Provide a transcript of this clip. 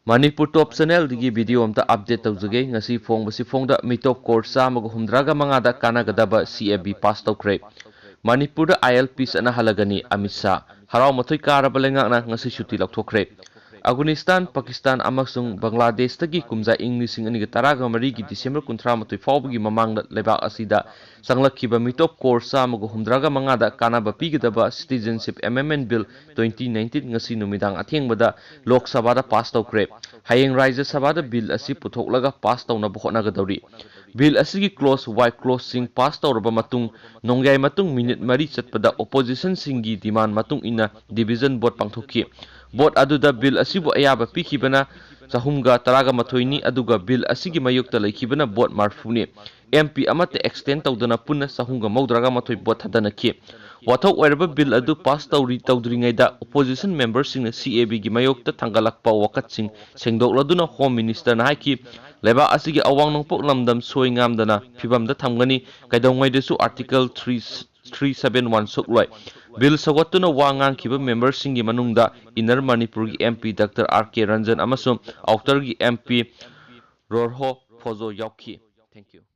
Manipur Top Channel digi video amta update tawjage ngasi fongbasi fongda mitop course amaga humdraga mangada kanagadaba CAB pass tawkhre. Manipur da ILPs ana halagani Amit Shah harau mathoi karaba lengakna ngasi shuti lakthokre. Afghanistan, Pakistan amasung Bangladesh tagi kumja English ani taraga mari gi December 13 fawbagi mamangda lebak asida sanglakhiba mitop course amaga humdraga mangada kanaba pigidaba citizenship amendment bill 2019 ngasi numidang athengbada Lok Sabha da pass tawkhre. Hayeng Rajya Sabha da bill asi puthoklaga pass tawna honagadawri. Bill asigi close white close sing pass tawraba matung nongyai matung minute mari chatpada opposition singi demand matung ina division vote pangthokki. Vote aduda bill asibu ayaba pikhibana sahumga taraga mathoini aduga bill asigi mayukta laikibana vote marfuni. MP amate extend tawdana punna sahumga maudraga mathoi vote hadanaki. Wathok oiraba bill adu pass tawdringaida opposition members sing CAB gi mayokta thangalakpa wakatsing sengdokladuna home minister na haiki leba asigi awang nongpok lamdam soingamdana phibamda thamgani kaidongwaidesu article 371 sokloi bill sawatuna wangang kiba members singi manungda inner manipur gi MP Dr. RK Ranjan amasum outer gi MP Rorho Phozo Yauki. Thank you.